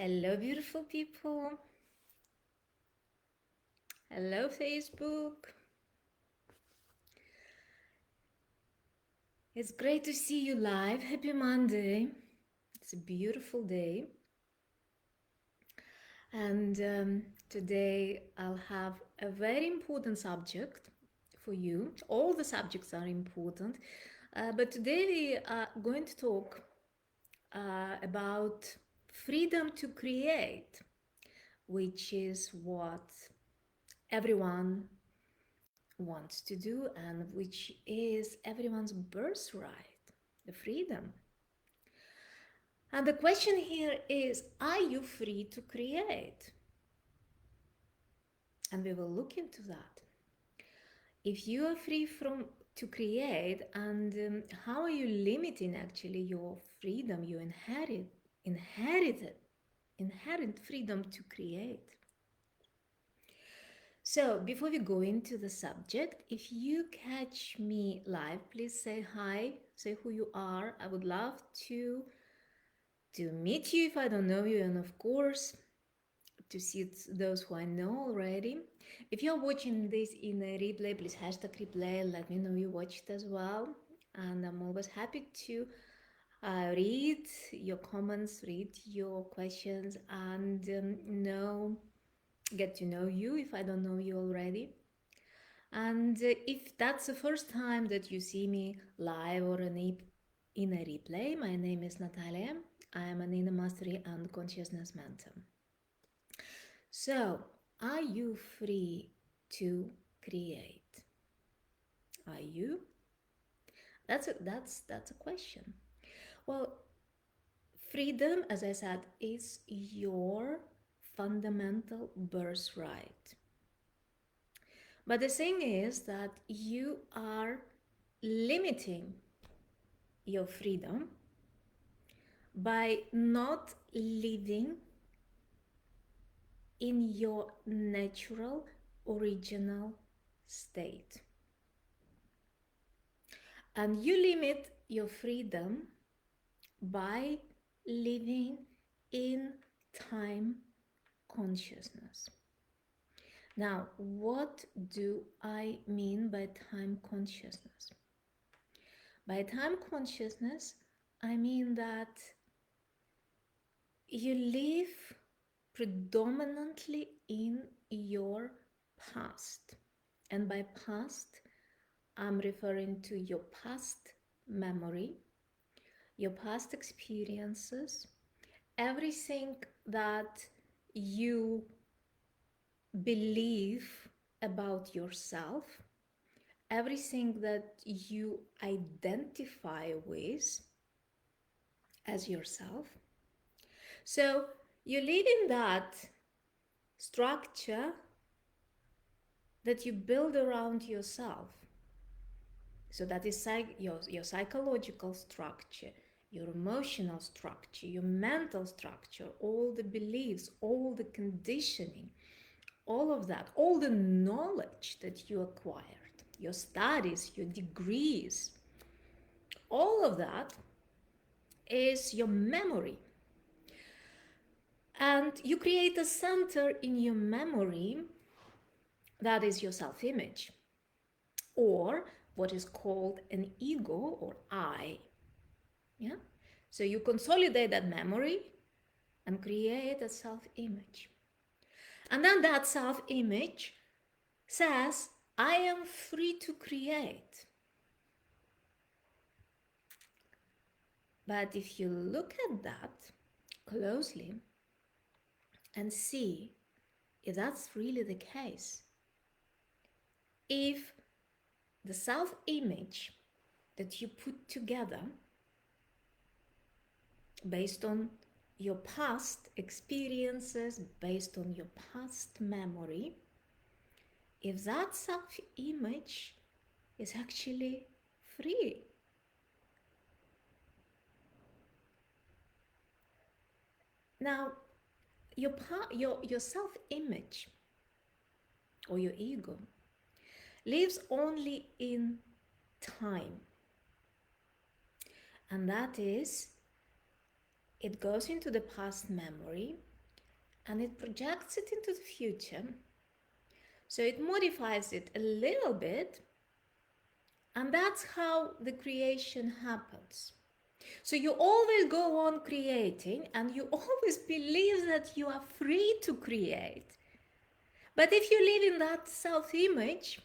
Hello, beautiful people. Hello, Facebook. It's great to see you live. Happy Monday. It's a beautiful day. And today I'll have a very important subject for you. All the subjects are important. But today we are going to talk about freedom to create, which is what everyone wants to do and which is everyone's birthright, the freedom. And the question here is, are you free to create? And we will look into that. If you are free from to create, and how are you limiting actually your freedom you inherent freedom to create? So, before we go into the subject, if you catch me live, please say hi, say who you are. I would love to meet you if I don't know you, and of course, to see those who I know already. If you're watching this in a replay, please hashtag replay. Let me know you watched as well. And I'm always happy to read your comments, read your questions, and get to know you if I don't know you already. And if that's the first time that you see me live or in a replay, my name is Natalia. I am an inner mastery and consciousness mentor. So, are you free to create? Are you? That's a question. Well, freedom, as I said, is your fundamental birthright. But the thing is that you are limiting your freedom by not living in your natural original state. And you limit your freedom by living in time consciousness. Now, what do I mean by time consciousness? By time consciousness, I mean that you live predominantly in your past. And by past, I'm referring to your past memory, your past experiences, everything that you believe about yourself, everything that you identify with as yourself. So you live in that structure that you build around yourself. So that is your psychological structure, your emotional structure, your mental structure, all the beliefs, all the conditioning, all of that, all the knowledge that you acquired, your studies, your degrees, all of that is your memory. And you create a center in your memory that is your self-image, or what is called an ego or I. Yeah? So you consolidate that memory and create a self-image. And then that self-image says, I am free to create. But if you look at that closely and see if that's really the case, if the self-image that you put together based on your past experiences, based on your past memory, if that self-image is actually free. Now, your self-image or your ego lives only in time. And that is, it goes into the past memory and it projects it into the future. So it modifies it a little bit, and that's how the creation happens. So you always go on creating, and you always believe that you are free to create. But if you live in that self image,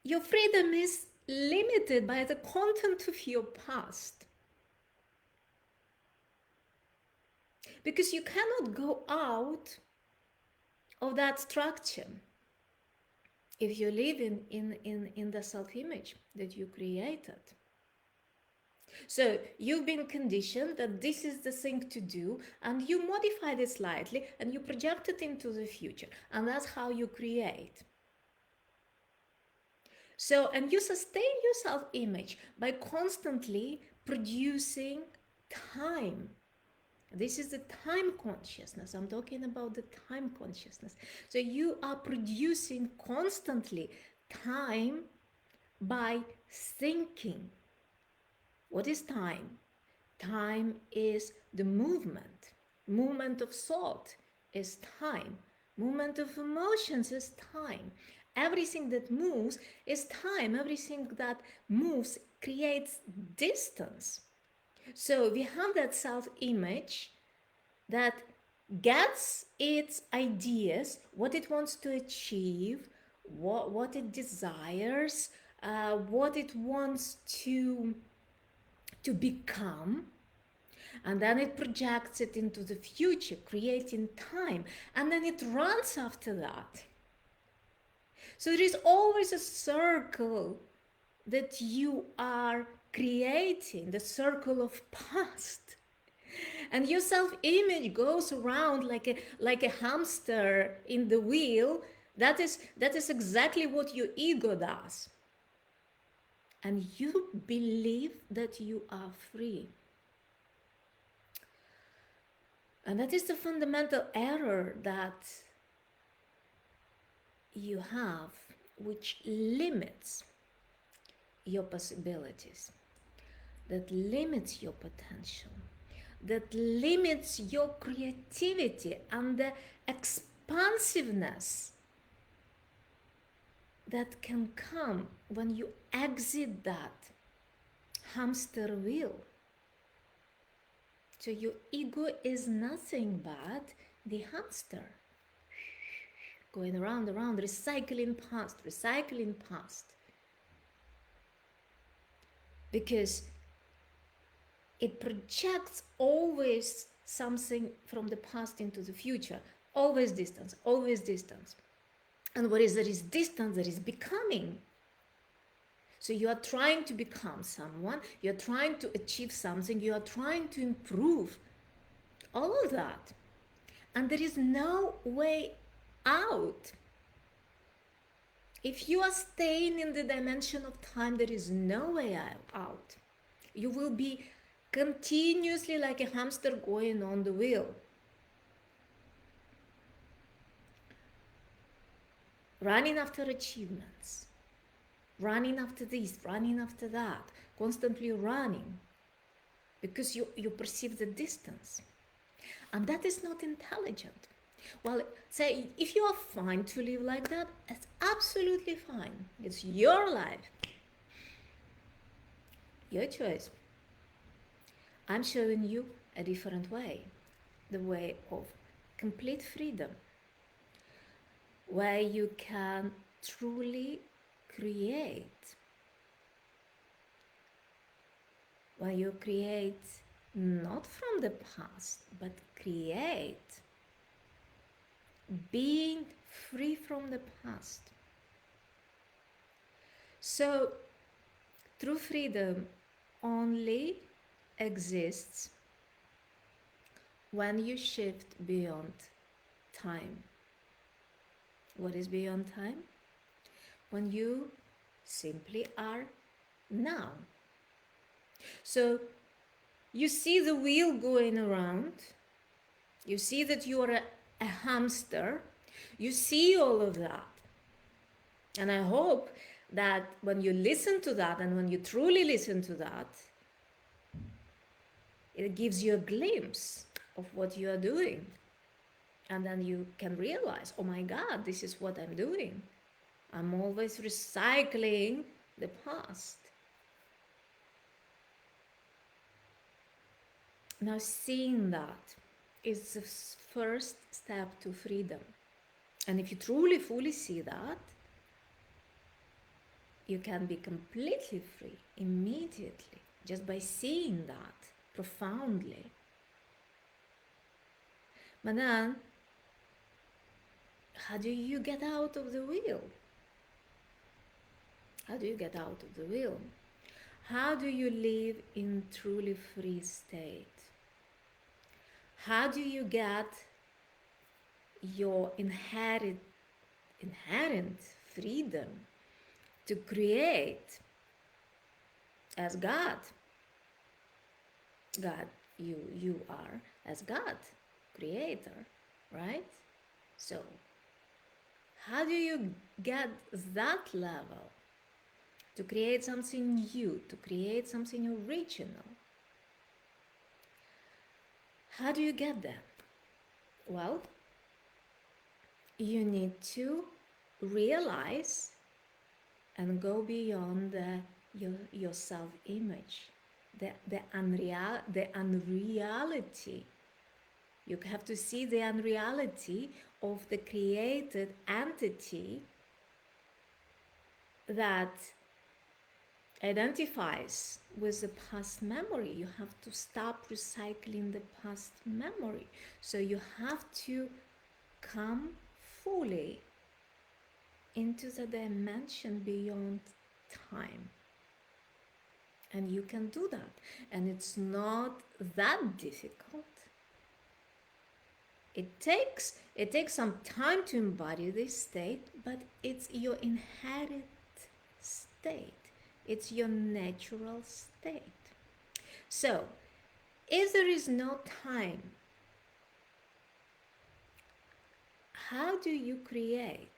your freedom is limited by the content of your past. Because you cannot go out of that structure if you live in the self image that you created. So you've been conditioned that this is the thing to do, and you modified it slightly and you project it into the future, and that's how you create. So, and you sustain your self-image by constantly producing time. This is the time consciousness. I'm talking about the time consciousness. So you are producing constantly time by thinking. What is time? Time is the movement. Movement of thought is time. Movement of emotions is time. Everything that moves is time. Everything that moves creates distance. So we have that self-image that gets its ideas, what it wants to achieve, what it desires, what it wants to become, and then it projects it into the future, creating time, and then it runs after that. So there is always a circle that you are creating, the circle of past. And your self-image goes around like a hamster in the wheel. That is exactly what your ego does. And you believe that you are free. And that is the fundamental error that you have, which limits your possibilities, that limits your potential, that limits your creativity and the expansiveness that can come when you exit that hamster wheel. So your ego is nothing but the hamster going around, recycling past. Because it projects always something from the past into the future. Always distance. And where there is distance, there is becoming. So you are trying to become someone, you are trying to achieve something, you are trying to improve. All of that. And there is no way out. If you are staying in the dimension of time, there is no way out. You will be continuously like a hamster going on the wheel. Running after achievements. Running after this, running after that. Constantly running. Because you perceive the distance. And that is not intelligent. Well, say if you are fine to live like that, it's absolutely fine. It's your life. Your choice. I'm showing you a different way. The way of complete freedom. Where you can truly create. Where you create not from the past, but create. Being free from the past. So, true freedom only exists when you shift beyond time. What is beyond time? When you simply are now. So, you see the wheel going around. You see that you are a hamster. You see all of that. And I hope that when you listen to that and when you truly listen to that, it gives you a glimpse of what you are doing. And then you can realize, oh my God, this is what I'm doing. I'm always recycling the past. Now, seeing that is the first step to freedom. And if you truly, fully see that, you can be completely free immediately just by seeing that profoundly. But then, how do you get out of the wheel? How do you get out of the wheel? How do you live in truly free state? How do you get your inherent freedom to create as God? God, you are as God, creator, right? So, how do you get that level to create something new, to create something original? How do you get there? Well, you need to realize and go beyond your self-image, the unreality. You have to see the unreality of the created entity that identifies with the past memory. You have to stop recycling the past memory. So you have to come fully into the dimension beyond time. And you can do that. And it's not that difficult. It takes some time to embody this state, but it's your inherent state. It's your natural state. So, if there is no time, how do you create?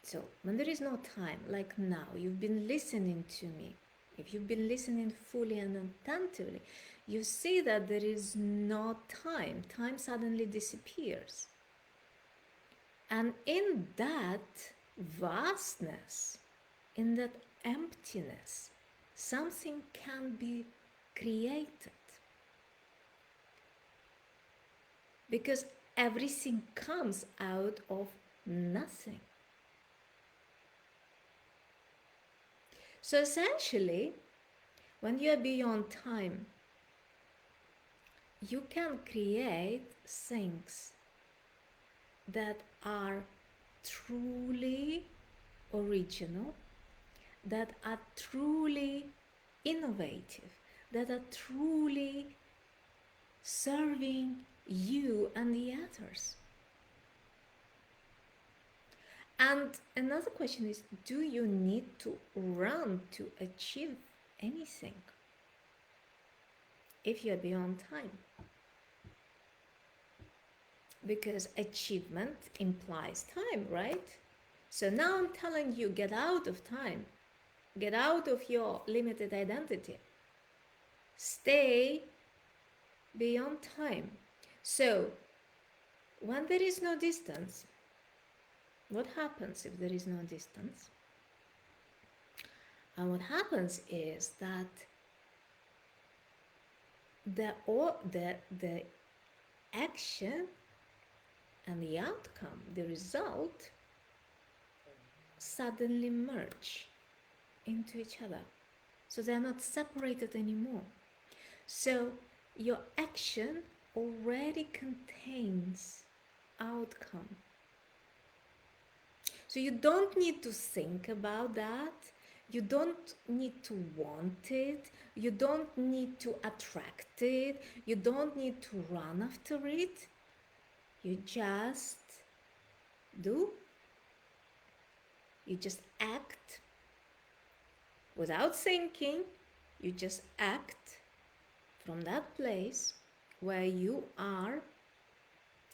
So, when there is no time, like now, you've been listening to me. If you've been listening fully and attentively, you see that there is no time. Time suddenly disappears. And in that vastness, in that emptiness, something can be created. Because everything comes out of nothing. So essentially, when you are beyond time, you can create things that are truly original, that are truly innovative, that are truly serving you and the others. And another question is, do you need to run to achieve anything if you're beyond time? Because achievement implies time, right? So now I'm telling you, get out of time. Get out of your limited identity. Stay beyond time. So, when there is no distance, what happens if there is no distance? And what happens is that the action and the outcome, the result, suddenly merge into each other. So they're not separated anymore. So your action already contains outcome. So you don't need to think about that. You don't need to want it. You don't need to attract it. You don't need to run after it. You just do. You just act without thinking. You just act from that place where you are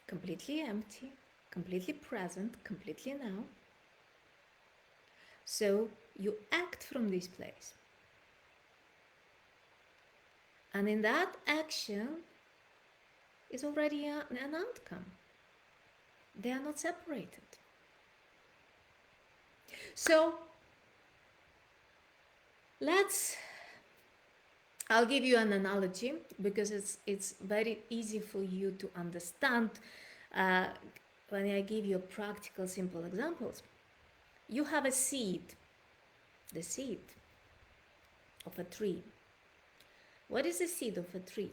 completely empty, completely present, completely now. So you act from this place. And in that action is already an outcome. They are not separated. So I'll give you an analogy because it's very easy for you to understand uh, when I give you practical, simple examples. You have a seed, the seed of a tree. What is the seed of a tree?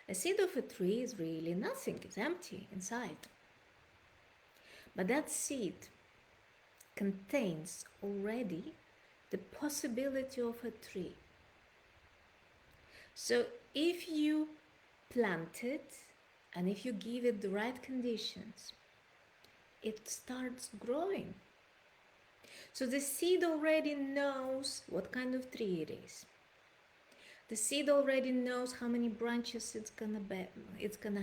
A seed of a tree is really nothing, it's empty inside. But that seed contains already the possibility of a tree. So if you plant it and if you give it the right conditions, it starts growing. So the seed already knows what kind of tree it is. The seed already knows how many branches it's gonna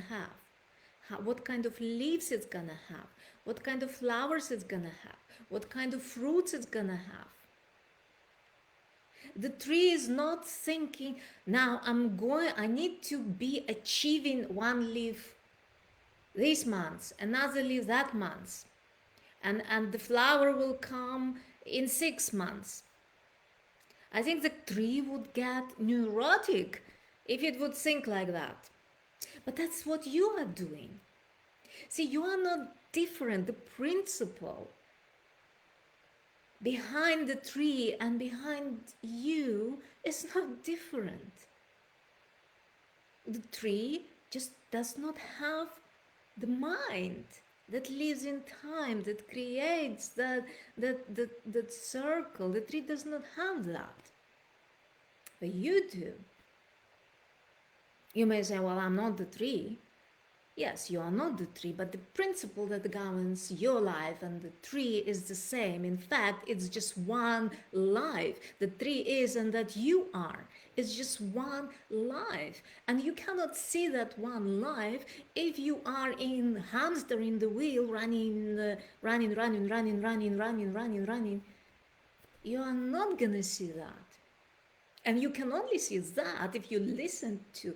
have, what kind of leaves it's gonna have, what kind of flowers it's gonna have, what kind of fruits it's gonna have. The tree is not thinking, now I need to be achieving one leaf this month, another leaf that month, and the flower will come in 6 months. I think the tree would get neurotic if it would think like that. But that's what you are doing. See, you are not different. The principle behind the tree and behind you is not different. The tree just does not have the mind that lives in time, that creates that circle. The tree does not have that. But you do. You may say, well, I'm not the tree. Yes, you are not the tree, but the principle that governs your life and the tree is the same. In fact, it's just one life. The tree is and that you are. It's just one life. And you cannot see that one life if you are in hamster in the wheel, running. You are not going to see that. And you can only see that if you listen to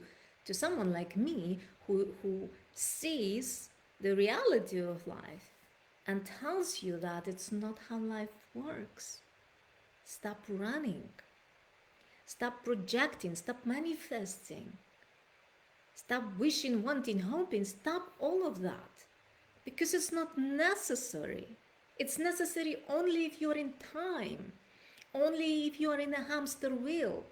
someone like me who sees the reality of life and tells you that it's not how life works. Stop running. Stop projecting. Stop manifesting. Stop wishing, wanting, hoping. Stop all of that. Because it's not necessary. It's necessary only if you're in time. Only if you are in a hamster wheel.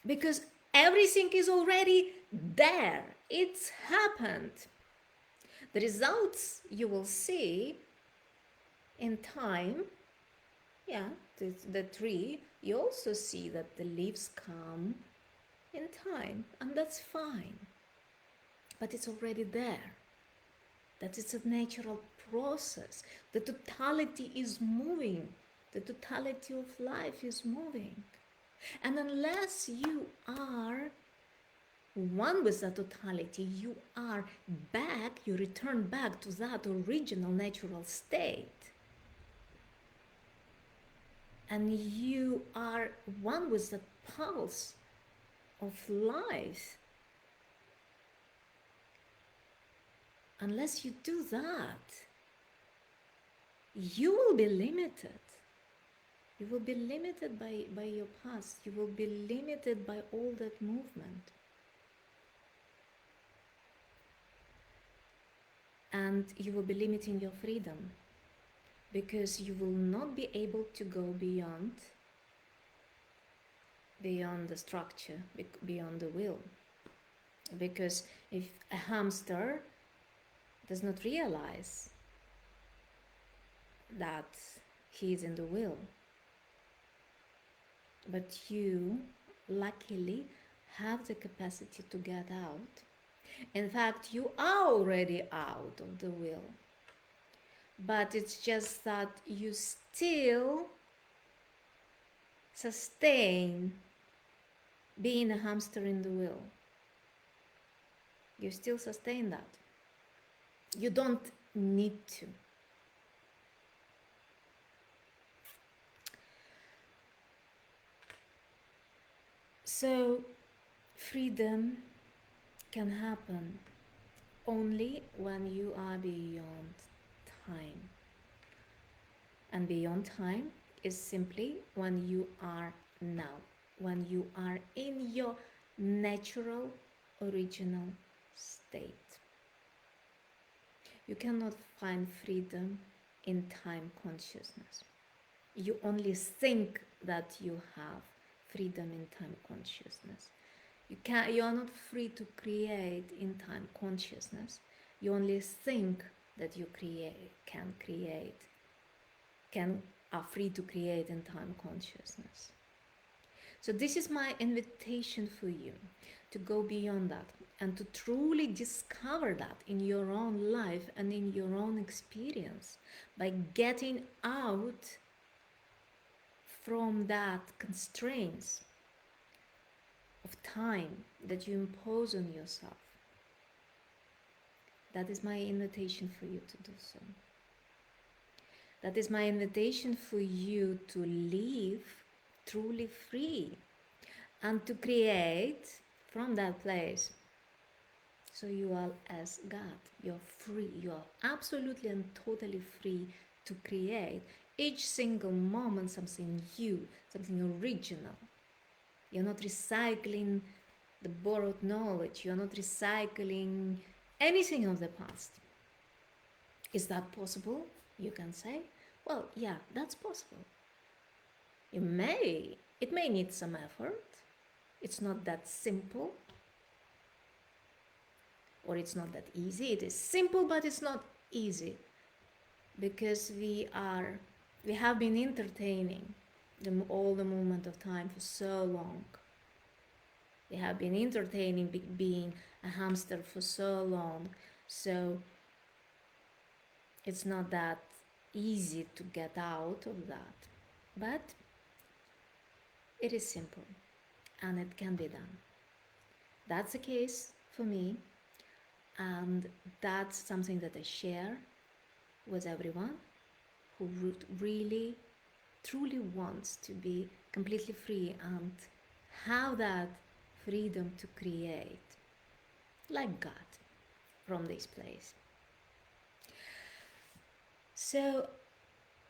Because everything is already there. It's happened. The results you will see in time. Yeah, the tree, you also see that the leaves come in time, and that's fine. But it's already there. That it's a natural process. The totality is moving. The totality of life is moving. And unless you are one with that totality, you are back, you return back to that original natural state. And you are one with the pulse of life. Unless you do that, you will be limited. You will be limited by your past. You will be limited by all that movement. And you will be limiting your freedom because you will not be able to go beyond the structure, beyond the will. Because if a hamster does not realize that he is in the wheel, but you luckily have the capacity to get out. In fact, you are already out of the wheel, but it's just that you still sustain being a hamster in the wheel. You still sustain that. You don't need to. So, freedom can happen only when you are beyond time. And beyond time is simply when you are now, when you are in your natural, original state. You cannot find freedom in time consciousness. You only think that you have freedom in time consciousness. You are not free to create in time consciousness. You only think that you can are free to create in time consciousness. So this is my invitation for you to go beyond that and to truly discover that in your own life and in your own experience by getting out from that constraints of time that you impose on yourself. That is my invitation for you to do so. That is my invitation for you to live truly free and to create from that place. So you are as God, you're free, you are absolutely and totally free to create each single moment something new, something original. You're not recycling the borrowed knowledge, you're not recycling anything of the past. Is that possible? You can say, well, yeah, that's possible. It may need some effort. It's not that simple, or it's not that easy. It is simple, but it's not easy because we have been entertaining all the moment of time for so long. We have been entertaining being a hamster for so long, so it's not that easy to get out of that. But it is simple and it can be done. That's the case for me, and that's something that I share with everyone who really truly wants to be completely free and have that freedom to create like God from this place. So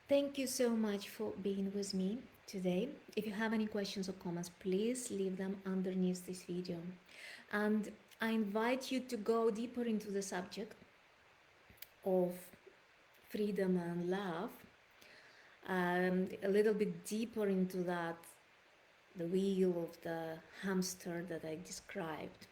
thank you so much for being with me today. If you have any questions or comments, please leave them underneath this video. And I invite you to go deeper into the subject of freedom and love, a little bit deeper into that, the wheel of the hamster that I described.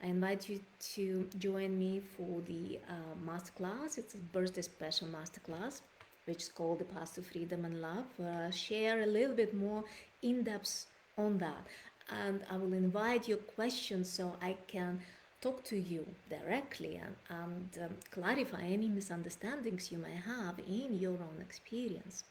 I invite you to join me for the masterclass. It's a birthday special masterclass, which is called The Path to Freedom and Love. Share a little bit more in depth on that. And I will invite your questions so I can talk to you directly and clarify any misunderstandings you may have in your own experience.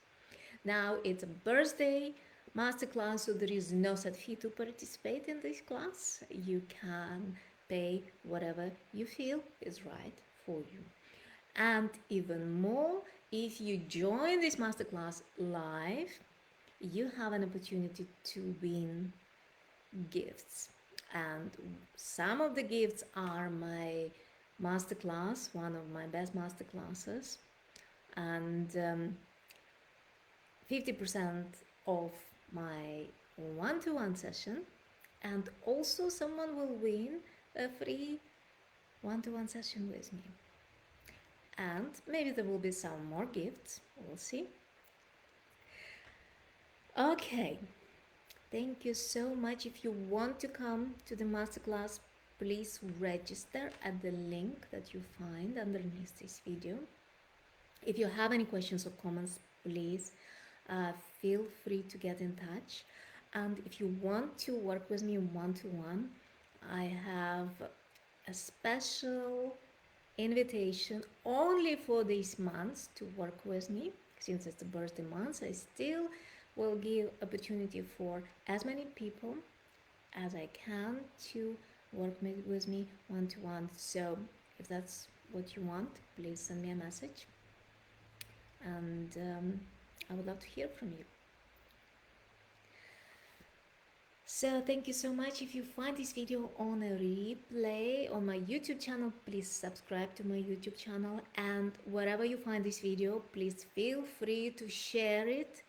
Now, it's a birthday masterclass, so there is no set fee to participate in this class. You can pay whatever you feel is right for you. And even more, if you join this masterclass live, you have an opportunity to win gifts. And some of the gifts are my masterclass, one of my best masterclasses, and 50% of my one-to-one session, and also someone will win a free one-to-one session with me. And maybe there will be some more gifts, we'll see. Okay, thank you so much. If you want to come to the masterclass, please register at the link that you find underneath this video. If you have any questions or comments, please feel free to get in touch. And if you want to work with me one-to-one, I have a special invitation only for these months to work with me. Since it's the birthday month, I still will give opportunity for as many people as I can to work with me one-to-one. So if that's what you want, please send me a message, and I would love to hear from you. So thank you so much. If you find this video on a replay on my YouTube channel, please subscribe to my YouTube channel, and wherever you find this video, please feel free to share it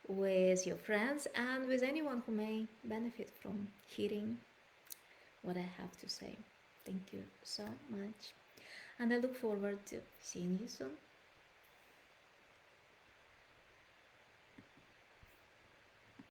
with your friends and with anyone who may benefit from hearing what I have to say. Thank you so much, and I look forward to seeing you soon.